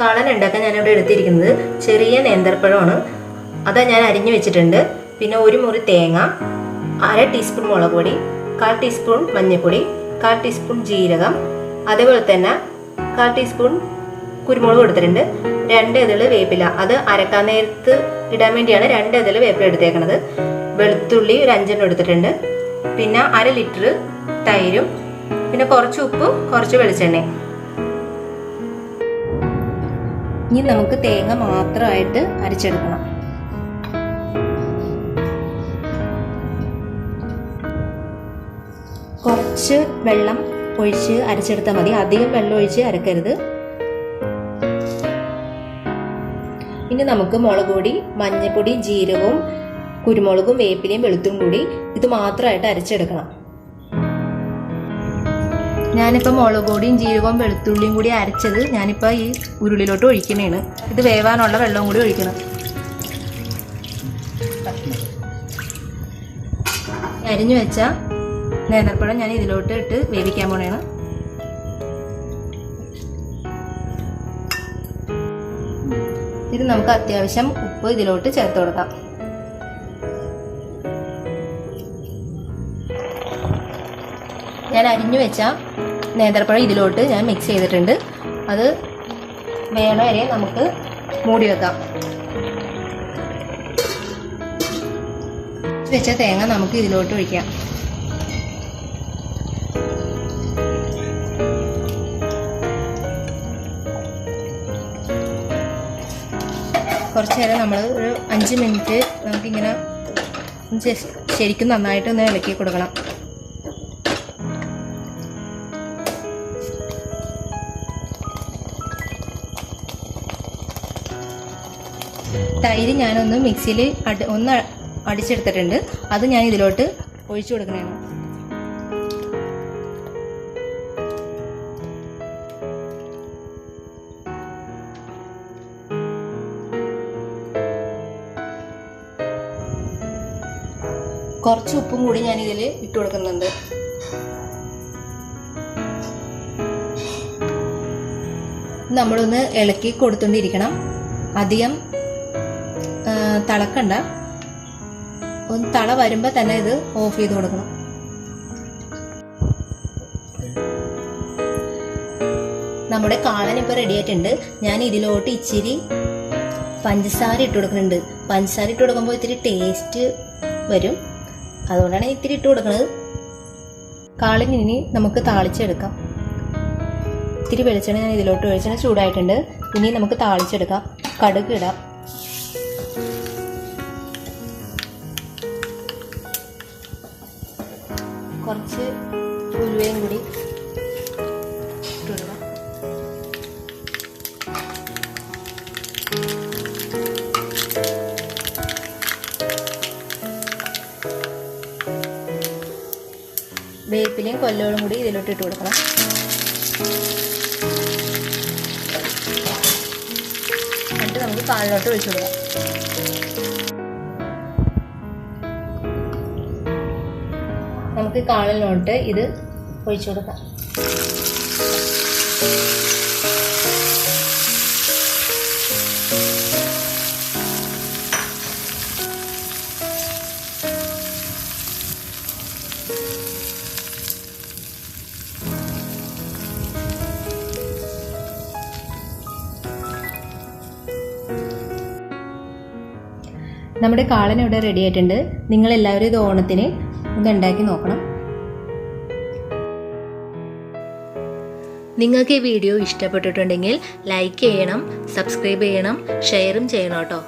കാളൻ ഉണ്ടാക്കാൻ ഞാനിവിടെ എടുത്തിരിക്കുന്നത് ചെറിയ നേന്ത്രപ്പഴമാണ്. അത് ഞാൻ അരിഞ്ഞു വെച്ചിട്ടുണ്ട്. പിന്നെ ഒരു മുറി തേങ്ങ, 1/2 ടീസ്പൂൺ മുളക് പൊടി, 1/4 ടീസ്പൂൺ മഞ്ഞൾപ്പൊടി, 1/4 ടീസ്പൂൺ ജീരകം, അതേപോലെ തന്നെ 1/4 ടീസ്പൂൺ കുരുമുളക് എടുത്തിട്ടുണ്ട്. 2 ഇതള് വേപ്പില, അത് അരക്കാൻ നേരത്ത് ഇടാൻ വേണ്ടിയാണ് 2 ഇതള് വേപ്പില എടുത്തേക്കണത്. വെളുത്തുള്ളി ഒരു 5 എണ്ണം എടുത്തിട്ടുണ്ട്. പിന്നെ 1/2 ലിറ്റർ തൈരും, പിന്നെ കുറച്ച് ഉപ്പും കുറച്ച് വെളിച്ചെണ്ണയും. ഇനി നമുക്ക് തേങ്ങ മാത്രമായിട്ട് അരച്ചെടുക്കണം. കുറച്ച് വെള്ളം ഒഴിച്ച് അരച്ചെടുത്താൽ മതി, അധികം വെള്ളം ഒഴിച്ച് അരക്കരുത്. ഇനി നമുക്ക് മുളക് പൊടി, മഞ്ഞൾപ്പൊടി, ജീരകവും കുരുമുളകും വേപ്പിലയും വെളുത്തും കൂടി ഇത് മാത്രമായിട്ട് അരച്ചെടുക്കണം. ഞാനിപ്പോൾ മുളക് പൊടിയും ജീരകവും വെളുത്തുള്ളിയും കൂടി അരച്ചത് ഞാനിപ്പോൾ ഈ ഉരുളിലോട്ട് ഒഴിക്കണേണ്. ഇത് വേവാനുള്ള വെള്ളവും കൂടി ഒഴിക്കണം. അരിഞ്ഞു വെച്ച നേന്ത്രപ്പഴം ഞാൻ ഇതിലോട്ട് ഇട്ട് വേവിക്കാൻ പോണേണ്. ഇത് നമുക്ക് അത്യാവശ്യം ഉപ്പ് ഇതിലോട്ട് ചേർത്ത് കൊടുക്കാം. ഞാൻ അരിഞ്ഞു വെച്ച നേന്ത്രപ്പഴം ഇതിലോട്ട് ഞാൻ മിക്സ് ചെയ്തിട്ടുണ്ട്. അത് വേണ വരെ നമുക്ക് മൂടി വെക്കാം. വെച്ച തേങ്ങ നമുക്ക് ഇതിലോട്ട് ഒഴിക്കാം. കുറച്ച് നേരം നമ്മൾ ഒരു 5 മിനിറ്റ് നമുക്കിങ്ങനെ ശരിക്കും നന്നായിട്ട് ഒന്ന് ഇളക്കി കൊടുക്കണം. തൈര് ഞാനൊന്ന് മിക്സിയിൽ ഒന്ന് അടിച്ചെടുത്തിട്ടുണ്ട്. അത് ഞാൻ ഇതിലോട്ട് ഒഴിച്ചു കൊടുക്കണേണ്. കുറച്ച് ഉപ്പും കൂടി ഞാൻ ഇതിൽ ഇട്ട് കൊടുക്കുന്നുണ്ട്. നമ്മളൊന്ന് ഇളക്കി കൊടുത്തോണ്ടിരിക്കണം. അധികം തിളക്കണ്ട. ഒന്ന് തള വരുമ്പോൾ തന്നെ ഇത് ഓഫ് ചെയ്ത് കൊടുക്കണം. നമ്മുടെ കാളൻ ഇപ്പോൾ റെഡി ആയിട്ടുണ്ട്. ഞാൻ ഇതിലോട്ട് ഇച്ചിരി പഞ്ചസാര ഇട്ട് കൊടുക്കുന്നുണ്ട്. പഞ്ചസാര ഇട്ട് കൊടുക്കുമ്പോൾ ഇത്തിരി ടേസ്റ്റ് വരും, അതുകൊണ്ടാണ് ഇത്തിരി ഇട്ട് കൊടുക്കുന്നത്. കാളൻ ഇനി നമുക്ക് താളിച്ചെടുക്കാം. ഇത്തിരി വെളിച്ചെണ്ണ ഞാൻ ഇതിലോട്ട് വെളിച്ചെണ്ണ ചൂടായിട്ടുണ്ട്. ഇനി നമുക്ക് താളിച്ചെടുക്കാം. കടുക് ഇടാം. കുറച്ച് ഉലുവയും കൂടി ഇട്ടിടാം. വേപ്പിലയും കൊല്ലോളും കൂടി ഇതിലോട്ട് ഇട്ട് കൊടുക്കണം. എന്നിട്ട് നമുക്ക് കാലിലോട്ട് ഒഴിച്ചു കൊടുക്കാം. നമുക്ക് കാളിലോട്ട് ഇത് ഒഴിച്ചു കൊടുക്കാം. നമ്മുടെ കാളൻ ഇവിടെ റെഡി ആയിട്ടുണ്ട്. നിങ്ങളെല്ലാവരും ഇത് ഓണത്തിന് ഒന്ന് ഉണ്ടാക്കി നോക്കണം. നിങ്ങൾക്ക് ഈ വീഡിയോ ഇഷ്ടപ്പെട്ടിട്ടുണ്ടെങ്കിൽ ലൈക്ക് ചെയ്യണം, സബ്സ്ക്രൈബ് ചെയ്യണം, ഷെയറും ചെയ്യണം കേട്ടോ.